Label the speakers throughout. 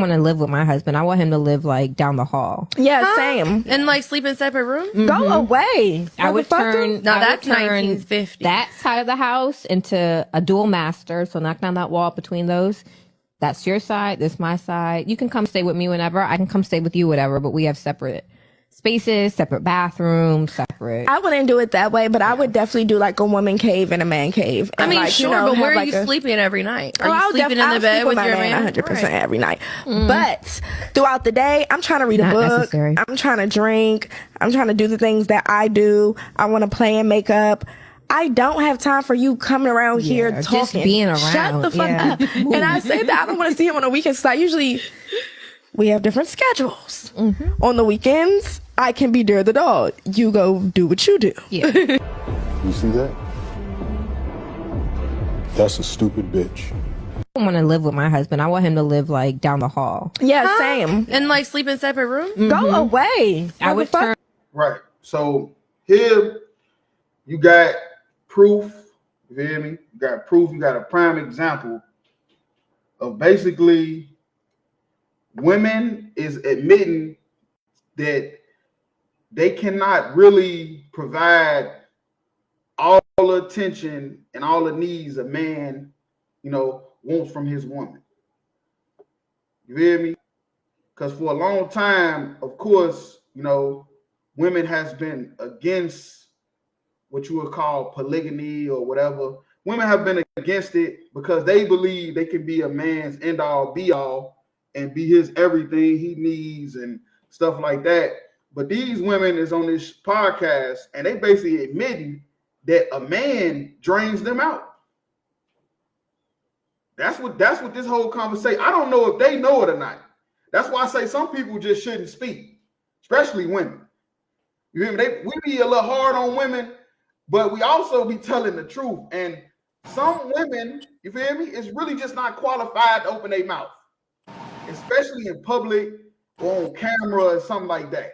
Speaker 1: want to live with my husband. I want him to live like down the hall.
Speaker 2: Yeah, same.
Speaker 3: And like sleep in separate rooms?
Speaker 2: Go away.
Speaker 1: I would turn
Speaker 3: that's 1950.
Speaker 1: that side of the house into a dual master. So knock down that wall between those. That's your side. This my side. You can come stay with me whenever. I can come stay with you, whatever. But we have separate spaces, separate bathrooms, separate.
Speaker 2: I wouldn't do it that way, but I would definitely do like a woman cave and a man cave.
Speaker 3: I mean,
Speaker 2: like,
Speaker 3: sure, but where are you sleeping every night? Are you sleeping in the bed with your man?
Speaker 2: 100% every night. But throughout the day, I'm trying to read a book.
Speaker 1: Necessary.
Speaker 2: I'm trying to drink. I'm trying to do the things that I do. I want to play and make up. I don't have time for you coming around here talking.
Speaker 1: Just being around.
Speaker 2: Shut the fuck up. And I say that I don't want to see him on the weekends. So I usually, we have different schedules. On the weekends, I can be Dare the dog. You go do what you do.
Speaker 1: Yeah.
Speaker 4: You see that? That's a stupid bitch.
Speaker 1: I want to live with my husband. I want him to live like down the hall.
Speaker 2: Yeah, same.
Speaker 3: And like sleep in separate rooms?
Speaker 2: Go away.
Speaker 1: I would turn.
Speaker 5: Right. So here you got proof. You feel me? You got proof. You got a prime example of basically women is admitting that they cannot really provide all the attention and all the needs a man, wants from his woman. You hear me? Because for a long time, of course, women has been against what you would call polygamy or whatever. Women have been against it because they believe they can be a man's end all be all and be his everything he needs and stuff like that. But these women is on this podcast and they basically admitting that a man drains them out. That's what this whole conversation. I don't know if they know it or not. That's why I say some people just shouldn't speak, especially women. You hear me? We be a little hard on women, but we also be telling the truth. And some women, you feel me, is really just not qualified to open their mouth, especially in public or on camera or something like that.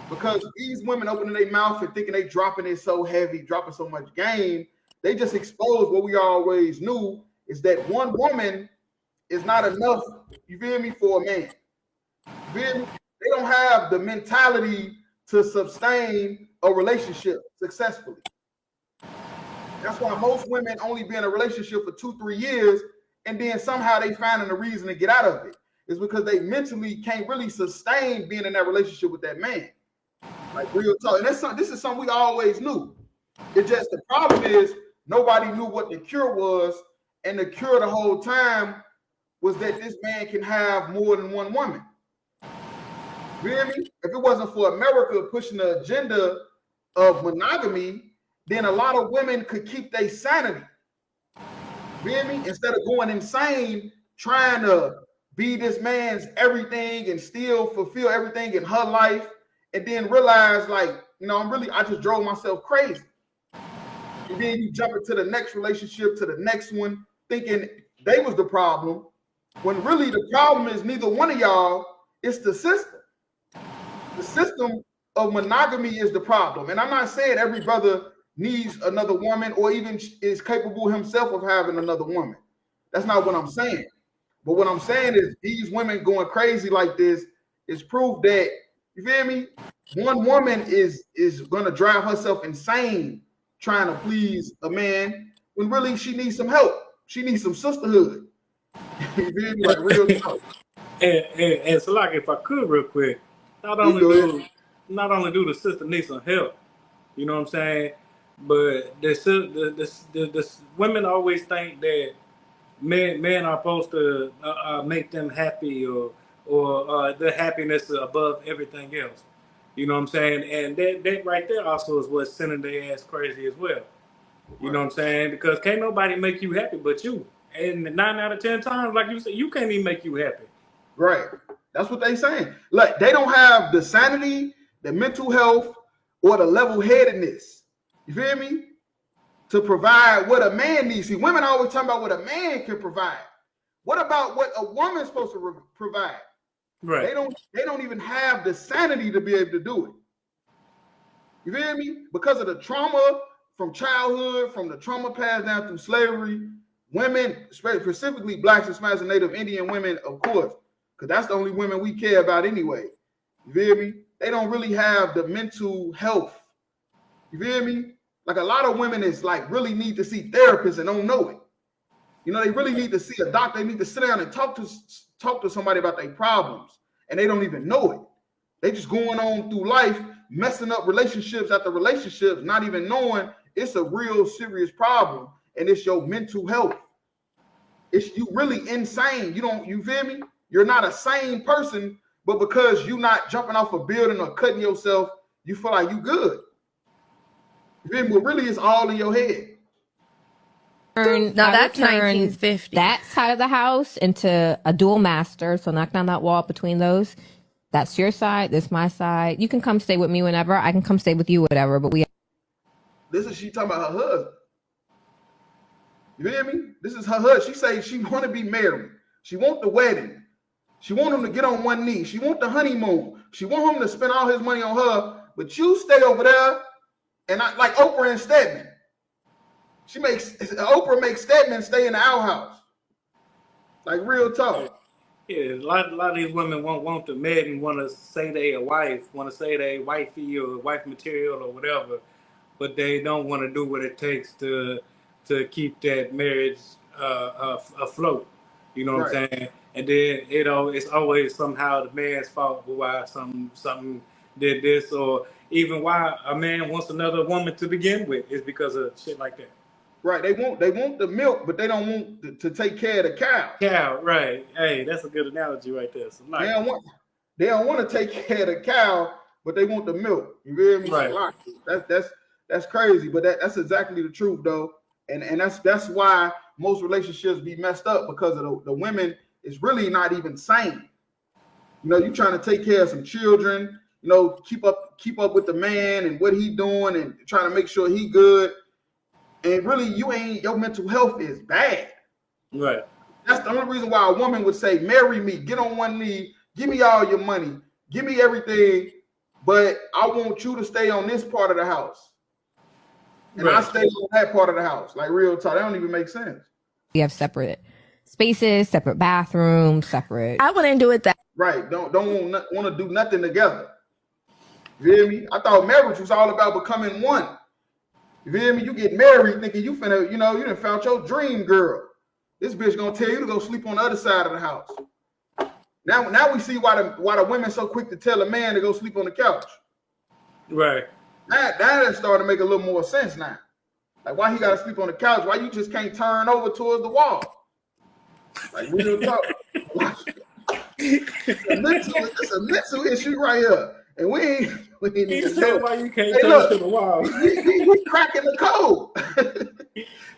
Speaker 5: Because these women opening their mouth and thinking they dropping it so heavy, dropping so much game, they just expose what we always knew is that one woman is not enough, you feel me, for a man. You feel me? They don't have the mentality to sustain a relationship successfully. That's why most women only be in a relationship for 2-3 years, and then somehow they finding a reason to get out of it. It's because they mentally can't really sustain being in that relationship with that man. Like real talk. And this is something we always knew. It just, the problem is nobody knew what the cure was, and the cure the whole time was that this man can have more than one woman. You hear me? If it wasn't for America pushing the agenda of monogamy, then a lot of women could keep their sanity. You hear me? Instead of going insane, trying to be this man's everything and still fulfill everything in her life, and then realize, like, I just drove myself crazy. And then you jump into the next relationship, to the next one, thinking they was the problem, when really the problem is neither one of y'all, it's the system. The system of monogamy is the problem. And I'm not saying every brother needs another woman or even is capable himself of having another woman. That's not what I'm saying. But what I'm saying is these women going crazy like this is proof that, you feel me, one woman is going to drive herself insane trying to please a man when really she needs some help. She needs some sisterhood. You feel me? Like real talk.
Speaker 6: And so, like, if I could real quick, not only do the sister need some help, you know what I'm saying, but the women always think that men are supposed to make them happy or their happiness is above everything else. You know what I'm saying? And that right there also is what's sending their ass crazy as well. You know what I'm saying? Because can't nobody make you happy but you. And 9 out of 10 times, like you said, you can't even make you happy.
Speaker 5: Right. That's what they saying. Like, they don't have the sanity, the mental health, or the level-headedness. You feel me? To provide what a man needs. See, women always talking about what a man can provide. What about what a woman's supposed to provide?
Speaker 6: Right.
Speaker 5: They don't even have the sanity to be able to do it. You feel me? Because of the trauma from childhood, from the trauma passed down through slavery, women, specifically Blacks, Hispanics, and Native Indian women, of course, because that's the only women we care about anyway. You feel me? They don't really have the mental health. You feel me? Like a lot of women is like really need to see therapists and don't know it. You know, they really need to see a doctor. They need to sit down and talk to somebody about their problems, and they don't even know it. They just going on through life, messing up relationships after relationships, not even knowing it's a real serious problem, and it's your mental health. It's you really insane. You feel me? You're not a sane person, but because you're not jumping off a building or cutting yourself, you feel like you good. You feel me? But really, it's all in your head.
Speaker 3: Now that's 1950.
Speaker 1: That side of the house into a dual master. So knock down that wall between those. That's your side. This my side. You can come stay with me whenever. I can come stay with you, whatever. But
Speaker 5: This is she talking about her husband. You hear me? This is her husband. She say she want to be married. She want the wedding. She want him to get on one knee. She want the honeymoon. She want him to spend all his money on her. But you stay over there, and I like Oprah and Stedman. Oprah makes Stedman stay in the outhouse. Like real talk.
Speaker 6: Yeah, a lot of these women want the man and want to say they a wife, want to say they wifey or wife material or whatever, but they don't want to do what it takes to keep that marriage afloat. You know what I'm saying? And then it's always somehow the man's fault why something did this, or even why a man wants another woman to begin with is because of shit like that.
Speaker 5: Right, they want the milk, but they don't want to take care of the cow.
Speaker 6: Cow, right? Hey, that's a good analogy right there. So
Speaker 5: they don't want to take care of the cow, but they want the milk. You feel me?
Speaker 6: Right.
Speaker 5: That's crazy, but that's exactly the truth though, and that's why most relationships be messed up because of the women is really not even sane. You know, you trying to take care of some children, you know, keep up with the man and what he doing and trying to make sure he good. And really, your mental health is bad.
Speaker 6: Right.
Speaker 5: That's the only reason why a woman would say, marry me, get on one knee, give me all your money, give me everything, but I want you to stay on this part of the house. And I stay on that part of the house. Like real talk. That don't even make sense.
Speaker 1: we have separate spaces, separate bathrooms, separate.
Speaker 2: I wouldn't do it that.
Speaker 5: Right. Don't want to do nothing together. You hear me? I thought marriage was all about becoming one. You feel me? You get married thinking you finna, you done found your dream girl. This bitch gonna tell you to go sleep on the other side of the house. Now we see why the women so quick to tell a man to go sleep on the couch.
Speaker 6: Right.
Speaker 5: That is starting to make a little more sense now. Like why he gotta sleep on the couch? Why you just can't turn over towards the wall? Like we don't talk. It's a mental issue right here. And we ain't even know
Speaker 6: why you can't turn to the wall.
Speaker 5: We cracking the code.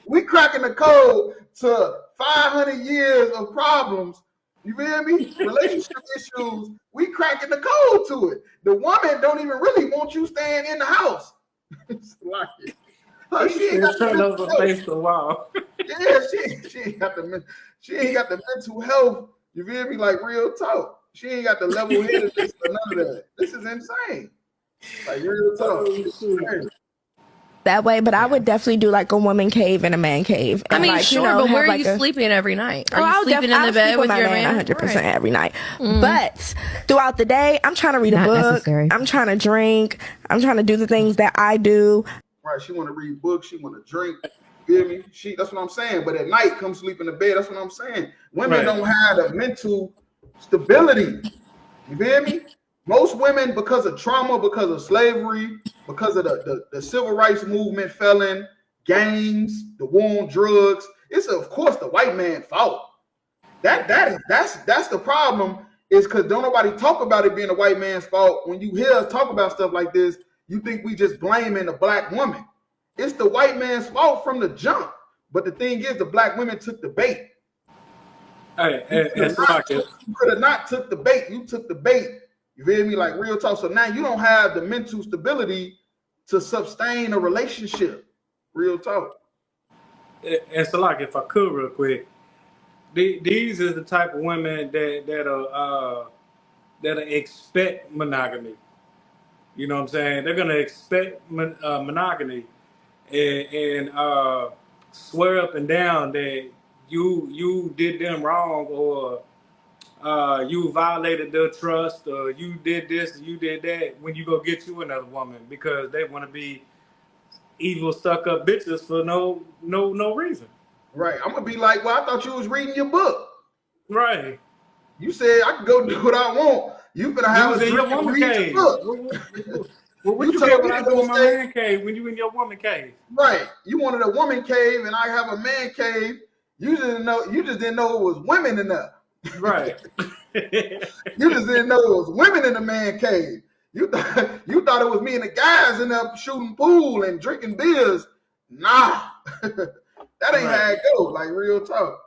Speaker 5: We cracking the code to 500 years of problems. You feel me? Relationship issues. We cracking the code to it. The woman don't even really want you staying in the house. It's like she ain't got
Speaker 6: to face the wall.
Speaker 5: Yeah, she ain't got the mental health. You feel me? Like real talk. She ain't got the level headedness or none of that. This is insane. Like real talk.
Speaker 2: That way, but I would definitely do like a woman cave and a man cave. And
Speaker 3: I mean,
Speaker 2: like,
Speaker 3: sure, but where are you sleeping every night? Are you sleeping in the bed with your man?
Speaker 2: 100% every night. But throughout the day, I'm trying to read a book. Necessary. I'm trying to drink. I'm trying to do the things that I do.
Speaker 5: Right. She want to read books. She want to drink. You feel me? That's what I'm saying. But at night, come sleep in the bed. That's what I'm saying. Women don't have the mental stability. You feel me? Most women, because of trauma, because of slavery, because of the civil rights movement, felon, gangs, the war on drugs, it's of course the white man's fault. That's the problem, is because don't nobody talk about it being a white man's fault. When you hear us talk about stuff like this, you think we just blaming the black woman. It's the white man's fault from the jump. But the thing is, the black women took the bait.
Speaker 6: Hey,
Speaker 5: you could have not took the bait. You took the bait. You feel me? Like real talk. So now you don't have the mental stability to sustain a relationship. Real talk.
Speaker 6: And so, like, if I could, real quick, these are the type of women that expect monogamy. You know what I'm saying? They're gonna expect monogamy and swear up and down that you did them wrong, or you violated their trust, or you did this, you did that, when you go get you another woman because they want to be evil, stuck up bitches for no reason.
Speaker 5: Right. I'm gonna be like, well, I thought you was reading your book.
Speaker 6: Right.
Speaker 5: You said I can go do what I want. You gonna have a drink and read your book.
Speaker 6: What you get what I do in my man cave when you in your woman cave?
Speaker 5: Right. You wanted a woman cave and I have a man cave. You just didn't know it was women enough.
Speaker 6: Right.
Speaker 5: You just didn't know it was women in the man cave. You thought it was me and the guys in there shooting pool and drinking beers. Nah. That ain't how it goes, like real talk.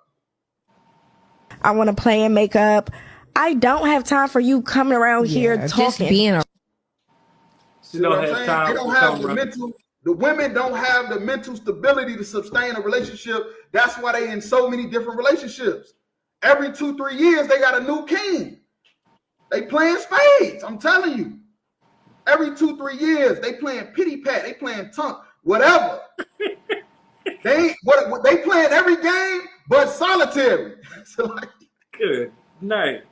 Speaker 2: I want to play and make up. I don't have time for you coming around here talking.
Speaker 1: Just being a
Speaker 5: See what I'm saying? They don't have the mental. The women don't have the mental stability to sustain a relationship. That's why they in so many different relationships. Every 2-3 years, they got a new king. They playing spades. I'm telling you. Every 2-3 years, they playing pity pat. They playing tunk, whatever. They playing every game but solitary. So like,
Speaker 6: good night.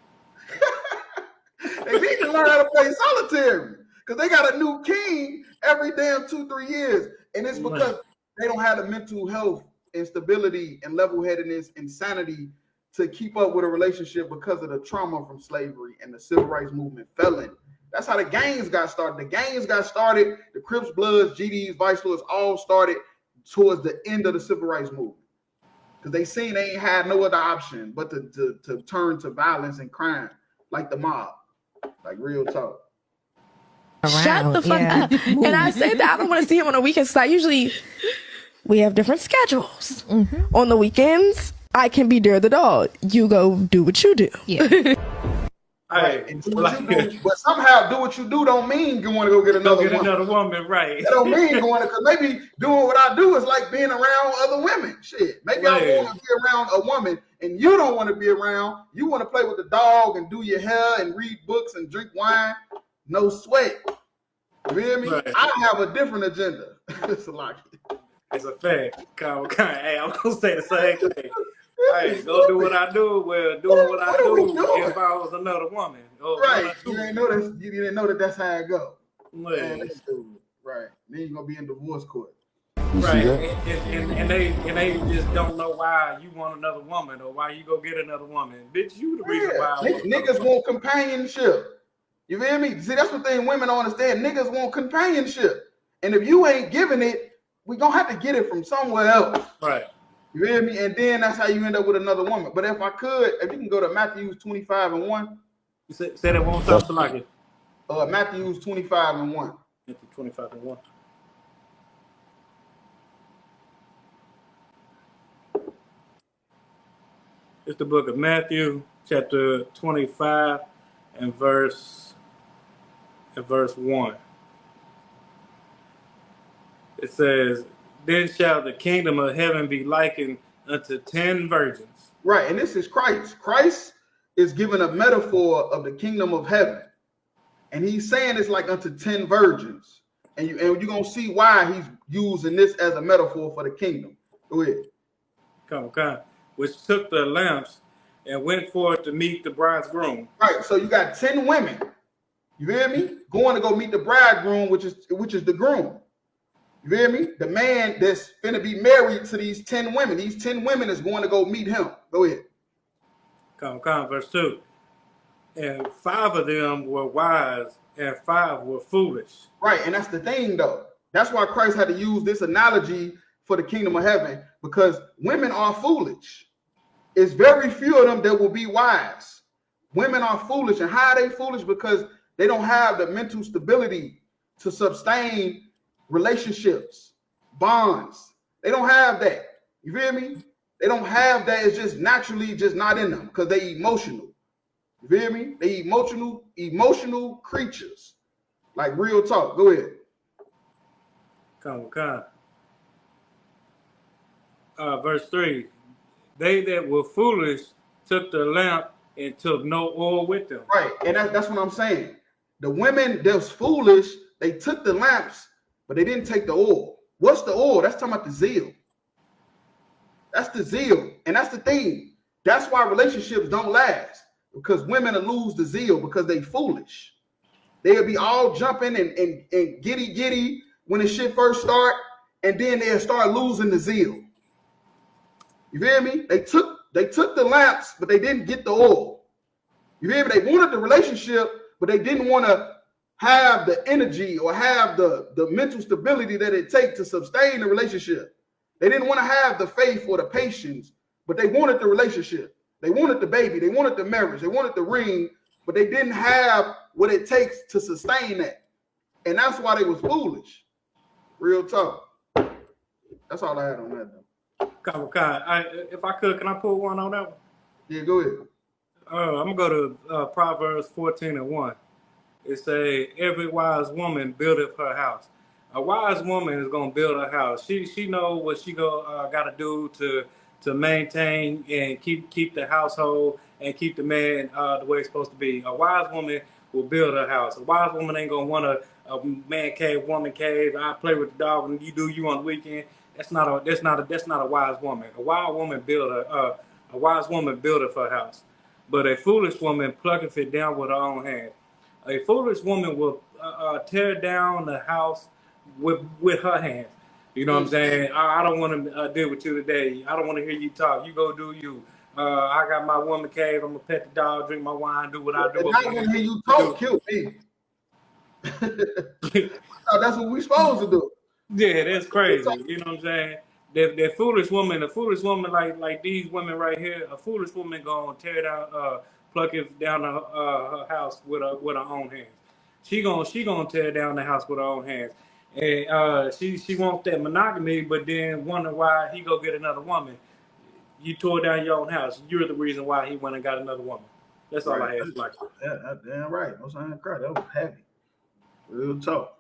Speaker 5: They need to learn how to play solitary because they got a new king every damn 2-3 years, and it's because they don't have the mental health and stability and level-headedness and sanity to keep up with a relationship because of the trauma from slavery and the civil rights movement felon. That's how the gangs got started. The gangs got started. The Crips, Bloods, GDs, Vice Lords all started towards the end of the civil rights movement because they seen they ain't had no other option but to turn to violence and crime like the mob, like real talk.
Speaker 2: Shut the fuck up. And I say that I don't want to see him on the weekends because usually we have different schedules. Mm-hmm. On the weekends, I can be Dare the dog. You go do what you do.
Speaker 1: Yeah.
Speaker 5: Right. And do what you do, but somehow do what you do don't mean you want to go get another woman.
Speaker 6: Right.
Speaker 5: That don't mean going to, because maybe doing what I do is like being around other women. Shit. Maybe I want to be around a woman and you don't want to be around. You want to play with the dog and do your hair and read books and drink wine. No sweat. You hear me? Right. I have a different agenda. It's
Speaker 6: a fact. Hey, I'm gonna say the same thing. Hey, go do what I do. Well, doing what I do if I was another woman.
Speaker 5: Right. You didn't know this. You didn't know that that's how it go. Man, right. Then you're gonna be in divorce court.
Speaker 6: Right. And they just don't know why you want another woman or why you go get another woman. Bitch, you the reason why.
Speaker 5: Niggas want companionship. You feel me? See, that's the thing women don't understand. Niggas want companionship. And if you ain't giving it, we gonna have to get it from somewhere else.
Speaker 6: Right.
Speaker 5: You feel me? And then that's how you end up with another woman. But if you can go to Matthew 25:1.
Speaker 6: Say that one more time, Salaki.
Speaker 5: Matthew 25:1.
Speaker 6: Matthew 25:1. It's the book of Matthew, chapter 25 and verse 1. It says, "Then shall the kingdom of heaven be likened unto 10 virgins."
Speaker 5: Right, and this is Christ. Christ is giving a metaphor of the kingdom of heaven. And he's saying it's like unto 10 virgins. And you're going to see why he's using this as a metaphor for the kingdom. Go ahead.
Speaker 6: Come. Which took the lamps and went forth to meet the bridegroom.
Speaker 5: Right, so you got 10 women. You hear me? Going to go meet the bridegroom, which is the groom. You hear me? The man that's going to be married to these 10 women. These 10 women is going to go meet him. Go ahead.
Speaker 6: Come, verse 2. And 5 of them were wise and 5 were foolish.
Speaker 5: Right, and that's the thing, though. That's why Christ had to use this analogy for the kingdom of heaven, because women are foolish. It's very few of them that will be wise. Women are foolish. And how are they foolish? Because they don't have the mental stability to sustain relationships, bonds. They don't have that. You feel me? They don't have that. It's just naturally just not in them because they emotional. You feel me? They emotional creatures. Like real talk. Go ahead.
Speaker 6: Come. Verse 3. They that were foolish took the lamp and took no oil with them.
Speaker 5: Right. And that's what I'm saying. The women that's foolish, they took the lamps, but they didn't take the oil. What's the oil? That's talking about the zeal. That's the zeal. And that's the thing. That's why relationships don't last. because women will lose the zeal because they foolish. They'll be all jumping and giddy when the shit first start, and then they'll start losing the zeal. You feel me? They took the lamps, but they didn't get the oil. You feel me? They wanted the relationship, but they didn't want to have the energy or have the mental stability that it takes to sustain the relationship. They didn't want to have the faith or the patience, but they wanted the relationship. They wanted the baby. They wanted the marriage. They wanted the ring, but they didn't have what it takes to sustain that. And that's why they was foolish. Real talk. That's all I had on that, though.
Speaker 6: If I could, can I put one on that one?
Speaker 5: Yeah, go ahead.
Speaker 6: I'm going to go to Proverbs 14:1. It say, every wise woman buildeth her house. A wise woman is going to build a house. She know what she got to do to maintain and keep the household and keep the man the way it's supposed to be. A wise woman will build her house. A wise woman ain't going to want a man cave, woman cave. I play with the dog and you do you on the weekend. That's not a wise woman. A wise woman buildeth her house. But a foolish woman plucketh it down with her own hand. A foolish woman will tear down the house with her hands. You know what I'm saying? I don't want to deal with you today. I don't want to hear you talk. You go do you. I got my woman cave. I'm going to pet the dog, drink my wine, do what I do.
Speaker 5: And I want to hear you talk, kill me. That's what we supposed to do.
Speaker 6: Yeah, that's crazy. You know what I'm saying? That foolish woman, like these women right here, a foolish woman gonna tear down, pluck it down her house with her own hands. She gonna tear down the house with her own hands, and she wants that monogamy, but then wonder why he go get another woman. You tore down your own house. You're the reason why he went and got another woman. That's all I had.
Speaker 5: Yeah, damn right. No sign of crap. That was heavy. Real talk.